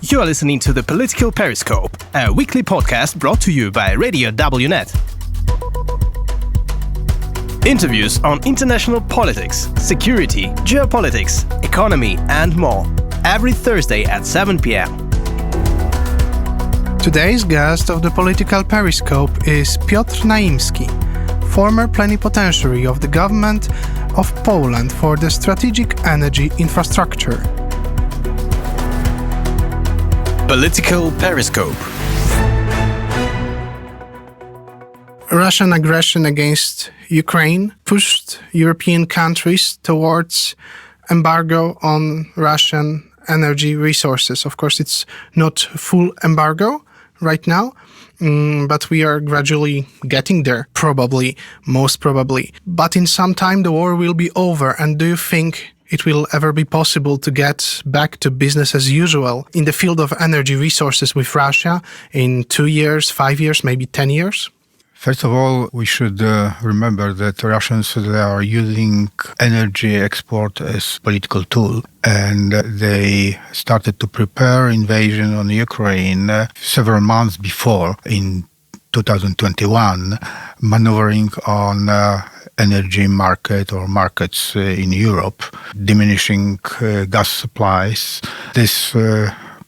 You are listening to the Political Periscope, a weekly podcast brought to you by Radio WNET. Interviews on international politics, security, geopolitics, economy, and more. Every Thursday at 7 p.m. Today's guest of the Political Periscope is Piotr Naimski, former Plenipotentiary of the Government of Poland for the Strategic Energy Infrastructure. Political Periscope. Russian aggression against Ukraine pushed European countries towards embargo on Russian energy resources. Of course, it's not full embargo right now, but we are gradually getting there, most probably. But in some time, the war will be over. And do you think it will ever be possible to get back to business as usual in the field of energy resources with Russia in 2 years, 5 years, maybe 10 years? First of all, we should remember that Russians they are using energy export as political tool, and they started to prepare invasion on Ukraine several months before, in 2021, maneuvering on energy market or markets in Europe, diminishing gas supplies. This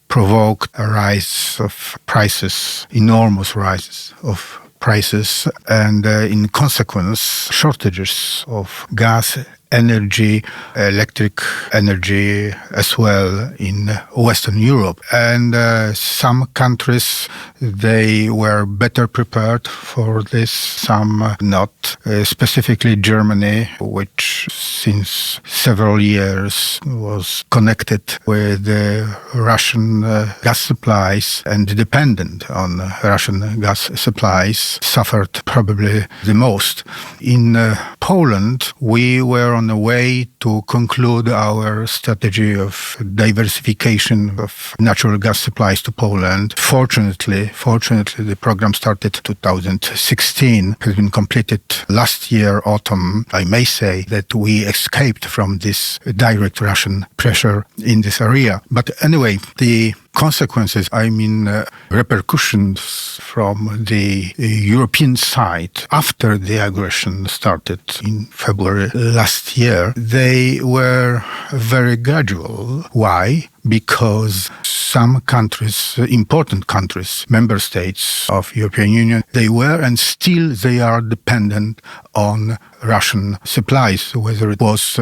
provoked a rise of prices, enormous rises of prices, and in consequence, shortages of gas, energy, electric energy as well in Western Europe. And some countries, they were better prepared for this, some not. Specifically Germany, which since several years was connected with Russian gas supplies and dependent on Russian gas supplies, suffered probably the most. In Poland, we were on the way to conclude our strategy of diversification of natural gas supplies to Poland. Fortunately, the program started 2016, has been completed last year, autumn. I may say that we escaped from this direct Russian pressure in this area. But anyway, the consequences, repercussions from the European side after the aggression started in February last year, they were very gradual. Why? Because some countries, important countries, member states of European Union, they were and still they are dependent on Russian supplies, whether it was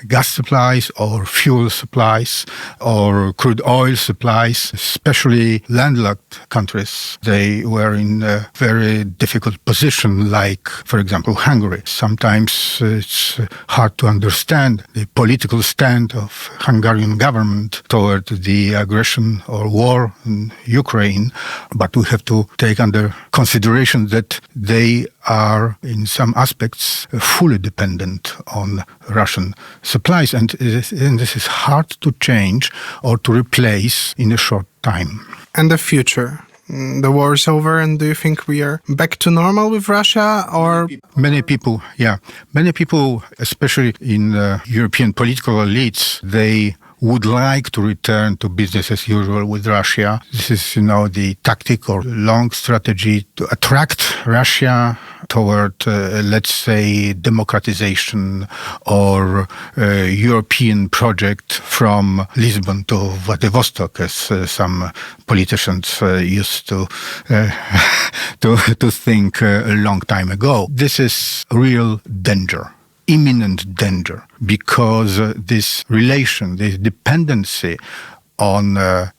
gas supplies or fuel supplies or crude oil supplies, especially landlocked countries. They were in a very difficult position, like, for example, Hungary. Sometimes it's hard to understand the political stand of Hungarian government toward the aggression or war in Ukraine, but we have to take under consideration that they are in some aspects fully dependent on Russian supplies, and this is hard to change or to replace in a short time. And the future? The war is over, and do you think we are back to normal with Russia? Or many people, especially in European political elites, they would like to return to business as usual with Russia. This is, the tactic or long strategy to attract Russia toward, let's say, democratization or European project from Lisbon to Vladivostok, as some politicians used to think a long time ago. This is real danger. Imminent danger, because this relation, this dependency on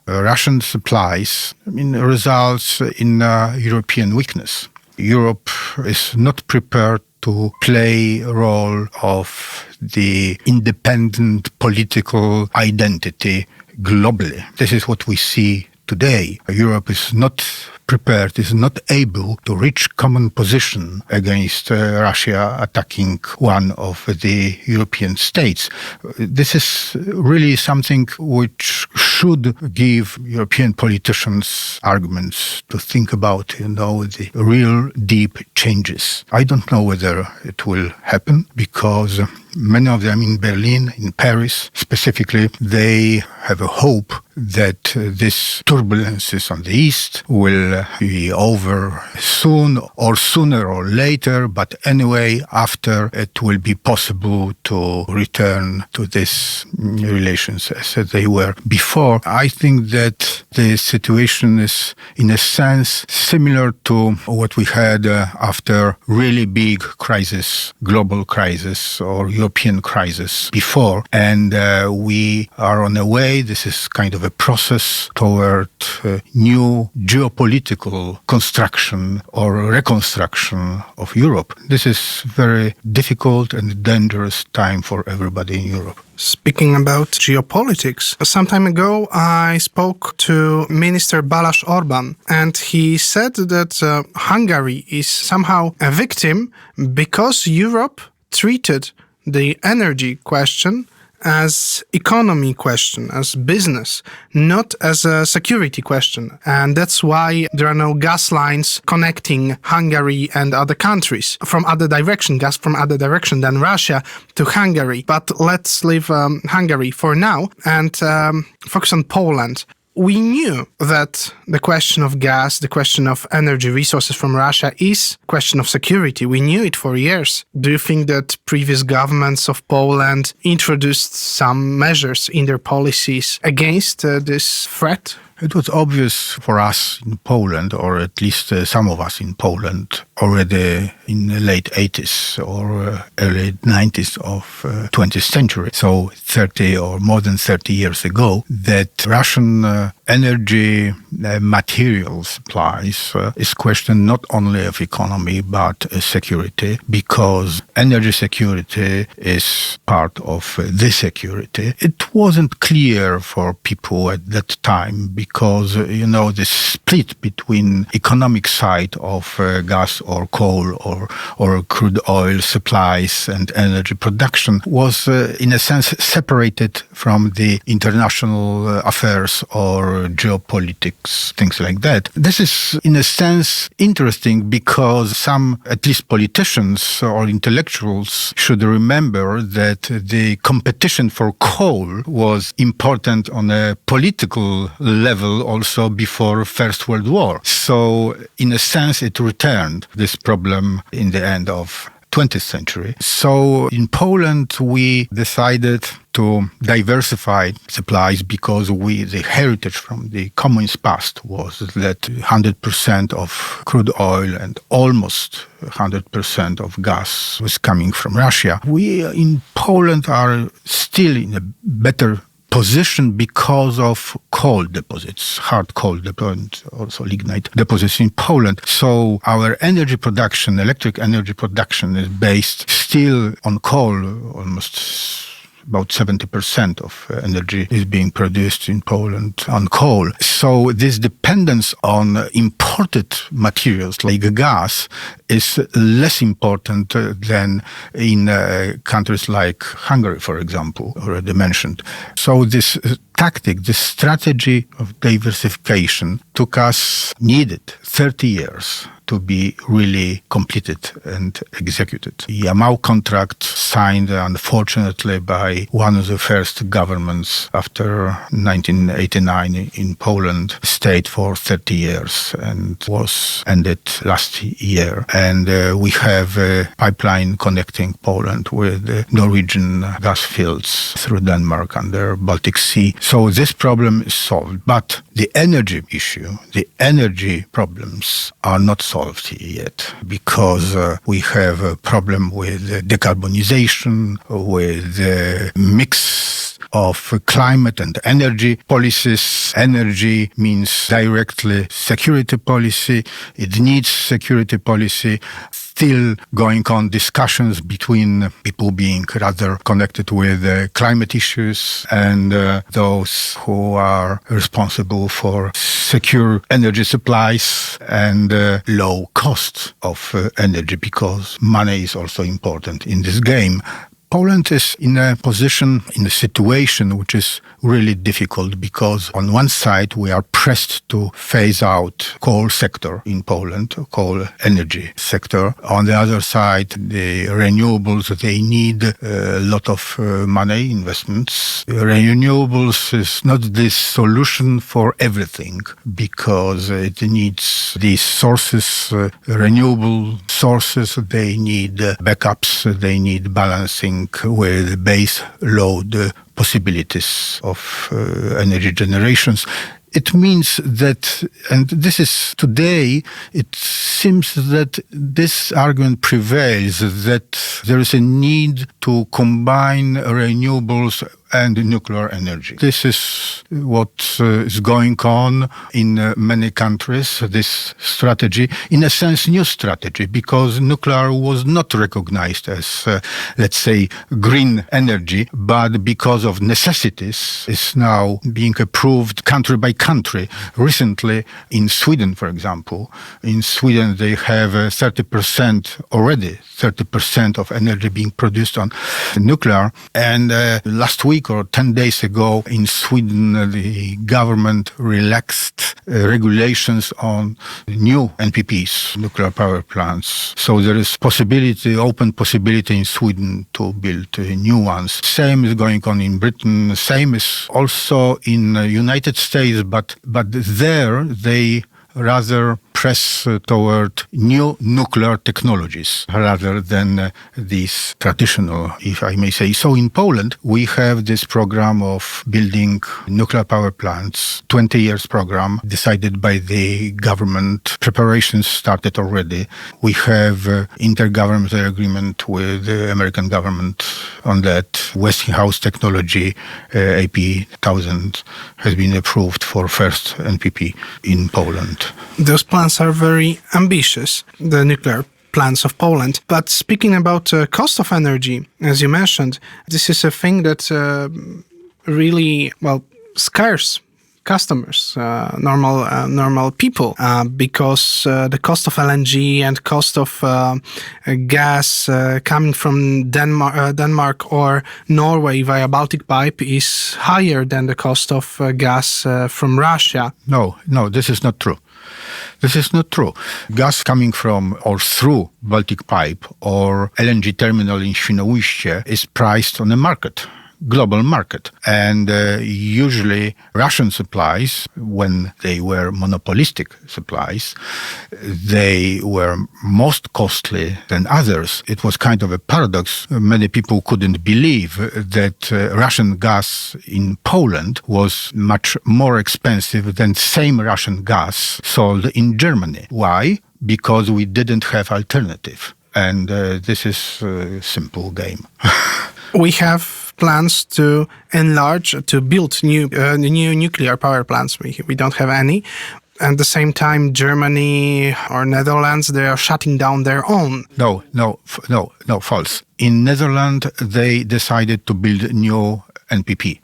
Russian supplies, results in European weakness. Europe is not prepared to play a role of the independent political identity globally. This is what we see today. Europe is not prepared, is not able to reach common position against Russia attacking one of the European states. This is really something which should give European politicians arguments to think about, the real deep changes. I don't know whether it will happen because many of them in Berlin, in Paris specifically, they have a hope that these turbulences on the east will be over soon or sooner or later, but anyway, after it will be possible to return to these relations as they were before. I think that the situation is in a sense similar to what we had after really big crisis, global crisis or European crisis before. And we are on a way, this is kind of a process toward new geopolitical construction or reconstruction of Europe. This is very difficult and dangerous time for everybody in Europe. Speaking about geopolitics, some time ago I spoke to Minister Balázs Orbán, and he said that Hungary is somehow a victim because Europe treated the energy question as economy question, as business, not as a security question. And that's why there are no gas lines connecting Hungary and other countries from other direction, gas from other direction than Russia to Hungary. But let's leave Hungary for now and focus on Poland. We knew that the question of gas, the question of energy resources from Russia is a question of security. We knew it for years. Do you think that previous governments of Poland introduced some measures in their policies against this threat? It was obvious for us in Poland, or at least some of us in Poland, already in the late 80s or early 90s of 20th century, so 30 or more than 30 years ago, that Russian energy material supplies is question not only of economy but security, because energy security is part of the security. It wasn't clear for people at that time because, the split between economic side of gas or coal or crude oil supplies and energy production was, in a sense, separated from the international affairs or geopolitics, things like that. This is, in a sense, interesting because some, at least politicians or intellectuals, should remember that the competition for coal was important on a political level also before First World War. So, in a sense, it returned this problem in the end of 20th century. So in Poland, we decided to diversify supplies because the heritage from the communist past was that 100% of crude oil and almost 100% of gas was coming from Russia. We in Poland are still in a better position because of coal deposits, hard coal deposits, also lignite deposits in Poland. So our energy production, electric energy production, is based still on coal. Almost about 70% of energy is being produced in Poland on coal. So this dependence on imported materials like gas is less important than in countries like Hungary, for example, already mentioned. So this tactic, this strategy of diversification needed 30 years to be really completed and executed. The Yamal contract, signed unfortunately by one of the first governments after 1989 in Poland, stayed for 30 years and was ended last year. And we have a pipeline connecting Poland with the Norwegian gas fields through Denmark under Baltic Sea. So this problem is solved. But the energy issue, the energy problems are not solved yet because we have a problem with decarbonization, with the mix of climate and energy policies. Energy means directly security policy. It needs security policy. Still going on discussions between people being rather connected with climate issues and those who are responsible for secure energy supplies and low cost of energy, because money is also important in this game. Poland is in a situation which is really difficult because on one side we are pressed to phase out coal sector in Poland, coal energy sector. On the other side, the renewables, they need a lot of money, investments. Renewables is not the solution for everything because it needs these sources, renewable sources, they need backups, they need balancing with base load possibilities of energy generations. It means that, and this is today, it seems that this argument prevails, that there is a need to combine renewables and nuclear energy. This is what is going on in many countries, this strategy, in a sense, new strategy, because nuclear was not recognized as, let's say, green energy, but because of necessities is now being approved country by country. Recently, in Sweden, for example, in Sweden they have 30% of energy being produced on nuclear. And last week or 10 days ago in Sweden, the government relaxed regulations on new NPPs, nuclear power plants. So there is open possibility in Sweden to build new ones. Same is going on in Britain. Same is also in the United States, but there they rather press toward new nuclear technologies rather than these traditional, if I may say. So in Poland, we have this program of building nuclear power plants, 20 years program decided by the government. Preparations started already. We have intergovernmental agreement with the American government on that. Westinghouse technology, AP1000, has been approved for first NPP in Poland. Those plans are very ambitious, the nuclear plans of Poland. But speaking about cost of energy, as you mentioned, this is a thing that really, scares customers, normal people, because the cost of LNG and cost of gas coming from Denmark or Norway via Baltic pipe is higher than the cost of gas from Russia. No, this is not true. This is not true. Gas coming from or through Baltic pipe or LNG terminal in Świnoujście is priced on the market, global market. And usually Russian supplies, when they were monopolistic supplies, they were most costly than others. It was kind of a paradox. Many people couldn't believe that Russian gas in Poland was much more expensive than same Russian gas sold in Germany. Why? Because we didn't have alternative. And this is a simple game. We have plans to enlarge, to build new nuclear power plants. We don't have any. At the same time, Germany or Netherlands, they are shutting down their own. No, false. In Netherlands, they decided to build new NPP.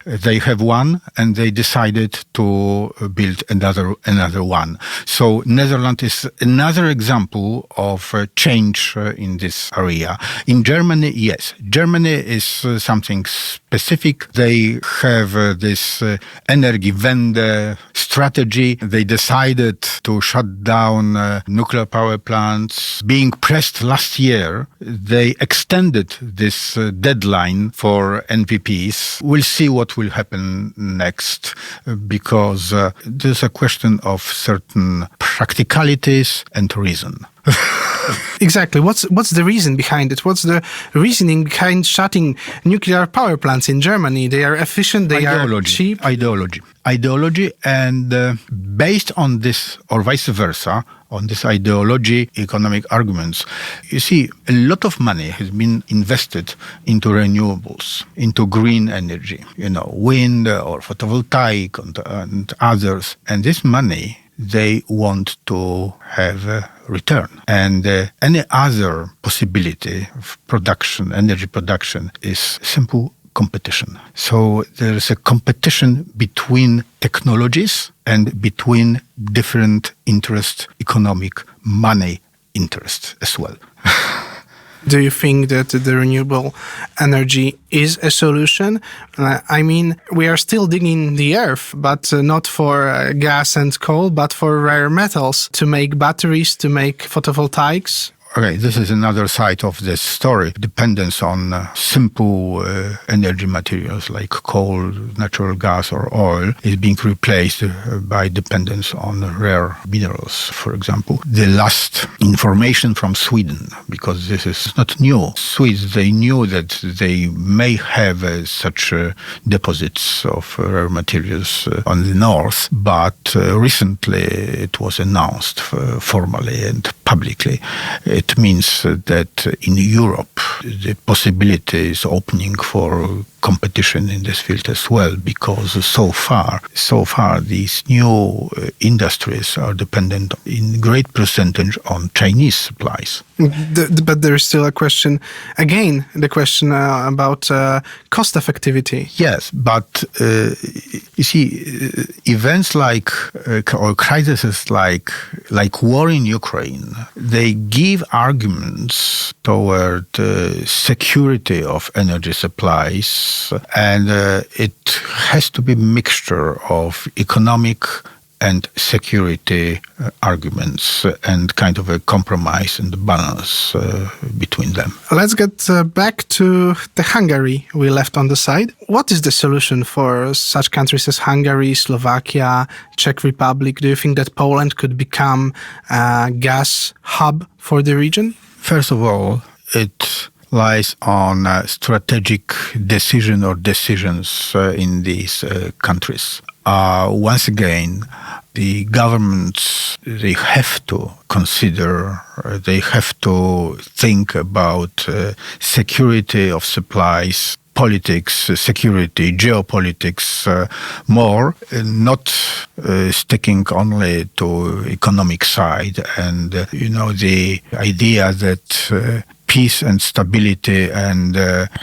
They have one, and they decided to build another one. So Netherlands is another example of a change in this area. In Germany, yes. Germany is something specific. They have this Energiewende strategy. They decided to shut down nuclear power plants. Being pressed last year, they extended this deadline for NPPs. We'll see what will happen next, because there's a question of certain practicalities and reason. Exactly. What's the reason behind it? What's the reasoning behind shutting nuclear power plants in Germany? They are efficient, they are cheap. Ideology, and based on this, or vice versa, on this ideology, economic arguments. You see, a lot of money has been invested into renewables, into green energy, wind or photovoltaic and others. And this money, they want to have a return. And any other possibility of production, energy production, is simple competition. So there is a competition between technologies and between different interests, economic, money interests as well. Do you think that the renewable energy is a solution? I mean, we are still digging the earth, but not for gas and coal, but for rare metals to make batteries, to make photovoltaics. Okay, this is another side of this story. Dependence on simple energy materials like coal, natural gas or oil is being replaced by dependence on rare minerals, for example. The last information from Sweden, because this is not new. Swedes, they knew that they may have such deposits of rare materials on the north, but recently it was announced formally and publicly. It means that in Europe, the possibility is opening for competition in this field as well, because so far, these new industries are dependent in great percentage on Chinese supplies. But there is still a question, again, the question about cost effectivity. Yes, but you see, events like, or crises like war in Ukraine, they give arguments toward security of energy supplies, and it has to be a mixture of economic and security arguments and kind of a compromise and balance between them. Let's get back to the Hungary we left on the side. What is the solution for such countries as Hungary, Slovakia, Czech Republic? Do you think that Poland could become a gas hub for the region? First of all, it lies on a strategic decision or decisions in these countries. Once again, the governments, they have to consider, they have to think about security of supplies, politics, security, geopolitics more, not sticking only to economic side. And, the idea that peace and stability and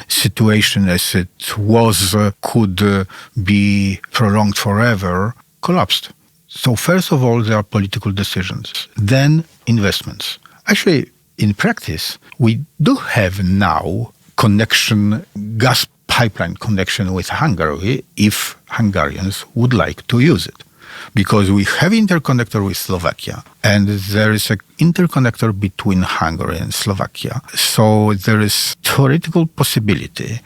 situation as it was could be prolonged forever collapsed. So first of all, there are political decisions, then investments. Actually, in practice, we do have now gas pipeline connection with Hungary if Hungarians would like to use it. Because we have interconnector with Slovakia, and there is an interconnector between Hungary and Slovakia. So there is theoretical possibility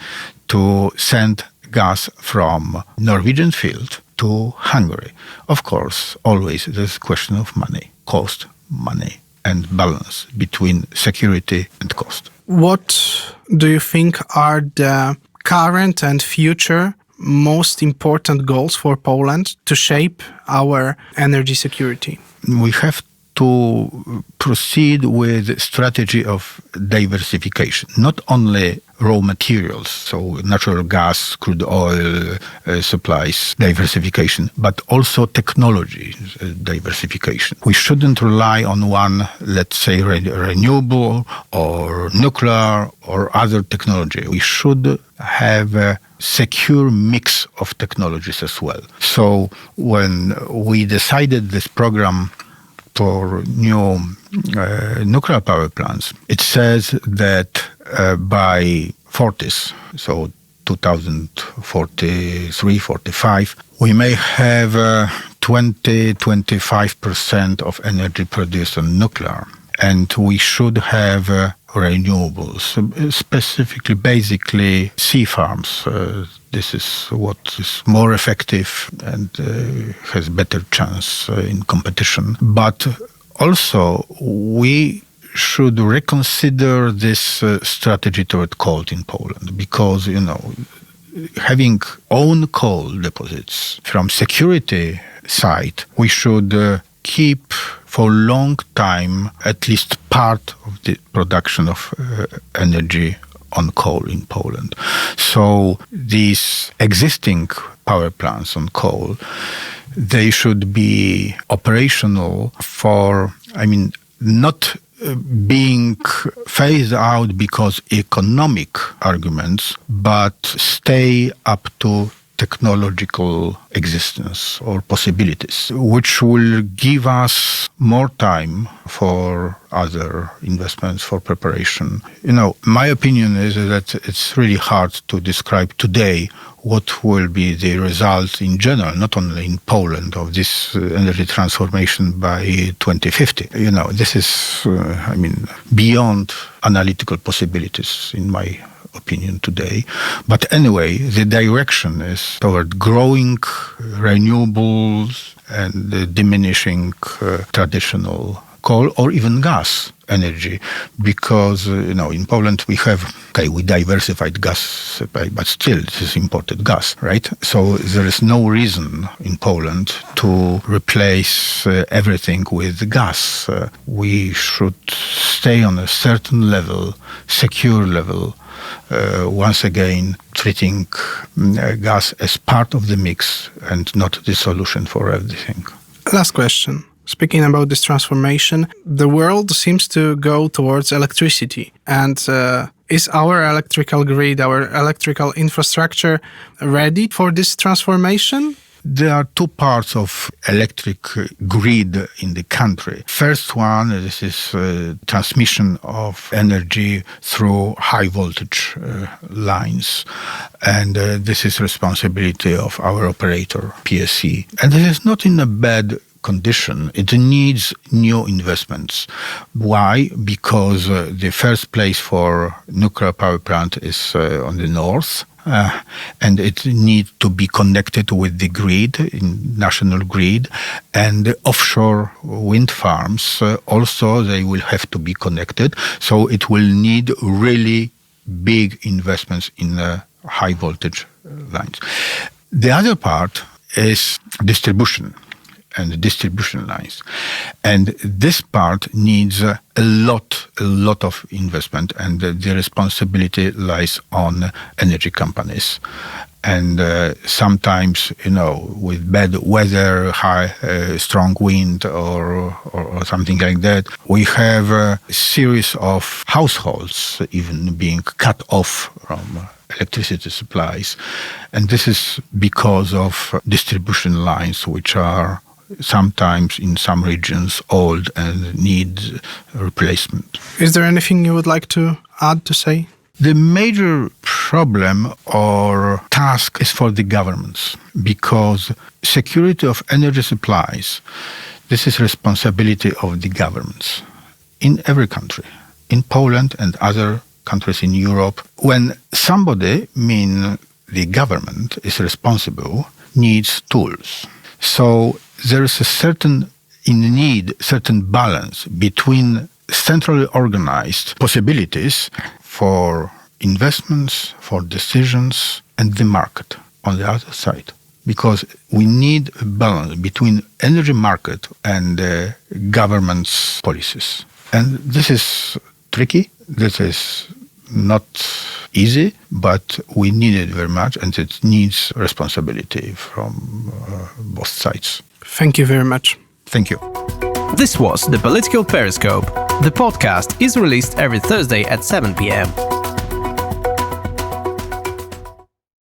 to send gas from Norwegian field to Hungary. Of course, always there's a question of money, cost, money, and balance between security and cost. What do you think are the current and future most important goals for Poland to shape our energy security? We have to proceed with strategy of diversification, not only raw materials, so natural gas, crude oil supplies diversification, but also technology diversification. We shouldn't rely on one, let's say, renewable or nuclear or other technology. We should have a secure mix of technologies as well. So when we decided this program for new nuclear power plants, it says that by 40s, so 2043, 45, we may have 20-25% of energy produced on nuclear. And we should have renewables, specifically, basically, sea farms. This is what is more effective and has better chance in competition. But also, we should reconsider this strategy toward coal in Poland, because, having own coal deposits from security side, we should keep for a long time at least part of the production of energy on coal in Poland. So these existing power plants on coal, they should be operational for, not being phased out because economic arguments, but stay up to technological existence or possibilities, which will give us more time for other investments, for preparation. My opinion is that it's really hard to describe today what will be the result in general, not only in Poland, of this energy transformation by 2050. This is, beyond analytical possibilities, in my opinion, today. But anyway, the direction is toward growing renewables and diminishing traditional coal or even gas energy, because in Poland we diversified gas supply, but still this is imported gas, right? So there is no reason in Poland to replace everything with gas. We should stay on a certain level, secure level, once again treating gas as part of the mix and not the solution for everything. Last question. Speaking about this transformation, the world seems to go towards electricity. And is our electrical grid, our electrical infrastructure ready for this transformation? There are two parts of electric grid in the country. First one, this is transmission of energy through high voltage lines. And this is responsibility of our operator, PSE. And this is not in a bad condition. It needs new investments. Why? Because the first place for nuclear power plant is on the north. And it needs to be connected with the grid, national grid, and offshore wind farms also, they will have to be connected. So it will need really big investments in high voltage lines. The other part is distribution and distribution lines. And this part needs a lot of investment, and the responsibility lies on energy companies. And sometimes, with bad weather, high, strong wind or something like that, we have a series of households even being cut off from electricity supplies. And this is because of distribution lines, which are sometimes in some regions old and need replacement. Is there anything you would like to add, to say? The major problem or task is for the governments, because security of energy supplies, this is responsibility of the governments in every country, in Poland and other countries in Europe. When somebody, the government, is responsible, needs tools. So there is a certain balance between centrally organized possibilities for investments, for decisions, and the market on the other side. Because we need a balance between energy market and government's policies. And this is tricky. This is not easy, but we need it very much, and it needs responsibility from both sides. Thank you very much. Thank you. This was The Political Periscope. The podcast is released every Thursday at 7 p.m.